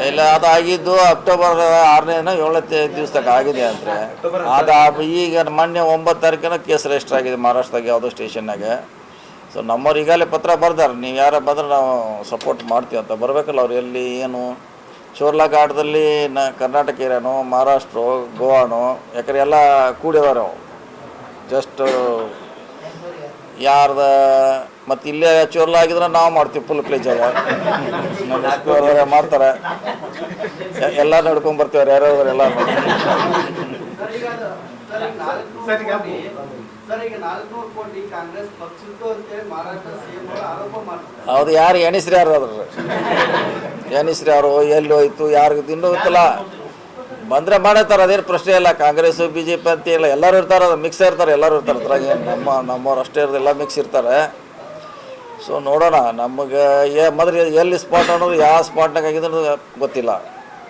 ಇಲ್ಲ, ಅದಾಗಿದ್ದು ಅಕ್ಟೋಬರ್ 6ನೇ 7ನೇ ದಿವಸದಾಗ ಆಗಿದೆ ಅಂದರೆ ಅದು ಈಗ ಮೊನ್ನೆ 9 ತಾರೀಕಿನ ಕೇಸ್ ರಿಜಿಸ್ಟರ್ ಆಗಿದೆ ಮಹಾರಾಷ್ಟ್ರದಾಗ ಯಾವುದೋ ಸ್ಟೇಷನ್ನಾಗ. ಸೊ ನಮ್ಮವ್ರು ಈಗಾಗಲೇ ಪತ್ರ ಬರ್ದಾರೆ, ನೀವು ಯಾರ ಬಂದ್ರೆ ನಾವು ಸಪೋರ್ಟ್ ಮಾಡ್ತೀವಿ ಅಂತ. ಬರಬೇಕಲ್ಲ ಅವ್ರು, ಎಲ್ಲಿ ಏನು ಚೋರ್ಲಾಘಾಟದಲ್ಲಿ ಕರ್ನಾಟಕ ಏರಿಯಾನೋ ಮಹಾರಾಷ್ಟ್ರ ಗೋವಾನೋ ಯಾಕಂದ್ರೆ ಎಲ್ಲ ಕೂಡಿದಾರೆ ಅವು ಜಸ್ಟ್ ಯಾರ್ದ. ಮತ್ತು ಇಲ್ಲೇ ಚೋರ್ಲ ಆಗಿದ್ರೆ ನಾವು ಮಾಡ್ತೀವಿ ಫುಲ್ ಪ್ಲೇಜಾಗ, ನಮ್ಮ ಎಸ್ ಪಿ ಮಾಡ್ತಾರೆ, ಎಲ್ಲ ನೋಡ್ಕೊಂಡು ಬರ್ತೀವ್ರಿ ಯಾರ್ಯಾರು ಎಲ್ಲ. ಹೌದು, ಯಾರು ಎಣಿಸ್ರಿ ಯಾರು ಅದ್ರ ಎಣಿಸ್ರಿ ಯಾರು ಎಲ್ಲಿ ಹೋಯ್ತು ಯಾರಿಗೂ ಇನ್ನೂ ಗೊತ್ತಿಲ್ಲ. ಬಂದರೆ ಮಾಡತ್ತಾರೆ, ಅದೇನು ಪ್ರಶ್ನೆ ಇಲ್ಲ. ಕಾಂಗ್ರೆಸ್ ಬಿ ಜೆ ಪಿ ಅಂತ ಇಲ್ಲ, ಎಲ್ಲರೂ ಇರ್ತಾರೆ, ಅದು ಮಿಕ್ಸ್ ಇರ್ತಾರೆ, ಎಲ್ಲರೂ ಇರ್ತಾರೆ ಅದ್ರಾಗ. ನಮ್ಮವ್ರು ಅಷ್ಟೇ ಇರೋದು, ಎಲ್ಲ ಮಿಕ್ಸ್ ಇರ್ತಾರೆ. ಸೊ ನೋಡೋಣ, ನಮಗೆ ಮೊದಲು ಎಲ್ಲಿ ಸ್ಪಾಟ್ ಅನ್ನೋದು ಯಾವ ಸ್ಪಾಟ್ನಾಗ ಆಗಿದೆ ಅನ್ನೋದು ಗೊತ್ತಿಲ್ಲ.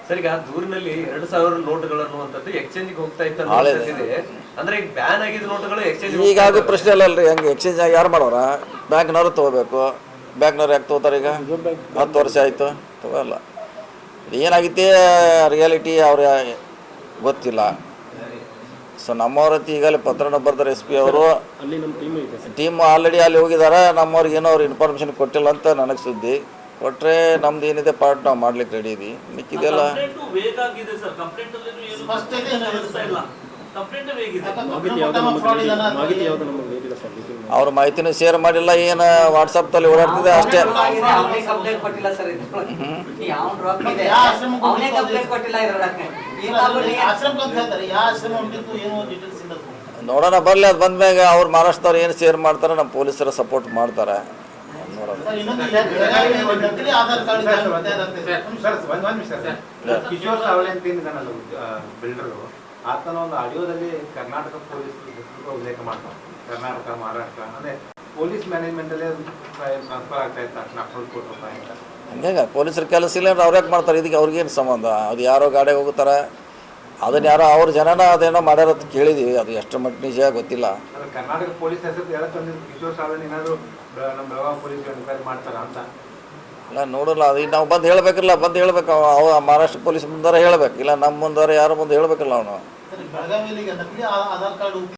ಸರ್, ಈಗ ದೂರಿನಲ್ಲಿ 2000 ನೋಟುಗಳು ಅನ್ನುವಂಥದ್ದು ಎಕ್ಸ್ಚೇಂಜ್ಗೆ ಹೋಗ್ತಾ ಇತ್ತು ಅಂದ್ರೆ ಈಗ ಬ್ಯಾನ್ ಆಗಿದ್ದ ನೋಟುಗಳು ಎಕ್ಸ್ಚೇಂಜ್ ಈಗಾಗ ಪ್ರಶ್ನೆ ಇಲ್ಲ ಅಲ್ರಿ. ಹೆಂಗೆ ಎಕ್ಸ್ಚೇಂಜ್ ಆಗಿ ಯಾರು ಮಾಡೋರ? ಬ್ಯಾಂಕ್ನವ್ರು ತೊಗೋಬೇಕು. ಬ್ಯಾಂಕ್ನವ್ರು ಯಾಕೆ ತೊಗೋತಾರೆ? ಈಗ 10 ವರ್ಷ ಆಯಿತು ತೊಗೋಲ್ಲ. ಏನಾಗಿತ್ತೆ ರಿಯಾಲಿಟಿ ಅವ್ರ ಗೊತ್ತಿಲ್ಲ. ಸೊ ನಮ್ಮವ್ರಂತ ಈಗಲೇ ಪತ್ರನ ಬರ್ತಾರೆ ಎಸ್ ಪಿ ಅವರು. ಟೀಮ್ ಆಲ್ರೆಡಿ ಅಲ್ಲಿ ಹೋಗಿದ್ದಾರೆ. ನಮ್ಮವ್ರಿಗೆ ಏನೋ ಅವ್ರು ಇನ್ಫಾರ್ಮೇಷನ್ ಕೊಟ್ಟಿಲ್ಲ ಅಂತ ನನಗೆ ಸುದ್ದಿ. ಕೊಟ್ಟರೆ ನಮ್ದು ಏನಿದೆ ಪಾರ್ಟ್ ನಾವು ಮಾಡ್ಲಿಕ್ಕೆ ರೆಡಿ ಇದೀವಿ. ಮಿಕ್ಕಿದೆಲ್ಲ ಅವ್ರ ಮಾಹಿತಿನೂ ಶೇರ್ ಮಾಡಿಲ್ಲ. ಏನು ವಾಟ್ಸಪ್ದಲ್ಲಿ ಓಡಾಡ್ತಿದೆ ಅಷ್ಟೇ. ನೋಡೋಣ, ಬರಲಿ. ಅದು ಬಂದ್ಮ್ಯಾಗ ಅವ್ರು ಮಹಾರಾಷ್ಟ್ರದವ್ರು ಏನು ಶೇರ್ ಮಾಡ್ತಾರೆ, ನಮ್ಮ ಪೊಲೀಸರು ಸಪೋರ್ಟ್ ಮಾಡ್ತಾರೆ. ಕಿಶೋರ್ ಸಾವಳೆ ಅಂತ ಏನಿದಾನಲ್ಲ ಬಿಲ್ಡರು, ಆತನ ಒಂದು ಆಡಿಯೋದಲ್ಲಿ ಕರ್ನಾಟಕ ಪೊಲೀಸ್ ಉಲ್ಲೇಖ ಮಾಡ್ತಾರೆ. ಕರ್ನಾಟಕ ಮಹಾರಾಷ್ಟ್ರ ಅಂದ್ರೆ ಪೊಲೀಸ್ ಮ್ಯಾನೇಜ್ಮೆಂಟ್ ಅಲ್ಲೇ ಟ್ರಾನ್ಸ್ಫರ್ ಆಗ್ತಾ ಇತ್ತು 400 ಕೋಟಿ ರೂಪಾಯಿ ಅಂತ. ಹಂಗೆ ಪೊಲೀಸರು ಕೆಲಸ ಇಲ್ಲ ಅಂದ್ರೆ ಅವ್ರು ಯಾಕೆ ಮಾಡ್ತಾರೆ? ಇದಕ್ಕೆ ಅವ್ರಿಗೇನು ಸಂಬಂಧ? ಅದು ಯಾರೋ ಗಾಡಿಗೆ ಹೋಗ್ತಾರೆ, ಅದನ್ನ ಯಾರೋ ಅವ್ರ ಜನನ ಅದೇನೋ ಮಾಡ್ಯಾರ ಅಂತ ಕೇಳಿದೀವಿ. ಅದು ಎಷ್ಟು ಮಟ್ಟ ನಿಜ ಗೊತ್ತಿಲ್ಲ. ಕರ್ನಾಟಕ ಪೊಲೀಸ್ ಹೆಸರು ಎಲ್ಲ ತಂದಿದ್ದು ಕಿಶೋರ್ ಸಾವಳೆ ಏನಾದ್ರು ನಮ್ಮ ಬೆಳಗಾವಿ ಪೊಲೀಸ್ ಎನ್ಕ್ವೈರಿ ಮಾಡ್ತಾರ ಅಂತ. ಇಲ್ಲ ನೋಡಲ್ಲ, ಅದು ನಾವು ಬಂದು ಹೇಳಬೇಕಿಲ್ಲ. ಬಂದು ಹೇಳ್ಬೇಕು, ಅವ ಮಹಾರಾಷ್ಟ್ರ ಪೊಲೀಸ್ ಮುಂದಾರ ಹೇಳ್ಬೇಕು. ಇಲ್ಲ ನಮ್ಮ ಮುಂದಾರ ಯಾರು ಮುಂದೆ ಹೇಳ್ಬೇಕಲ್ಲ ಅವನು.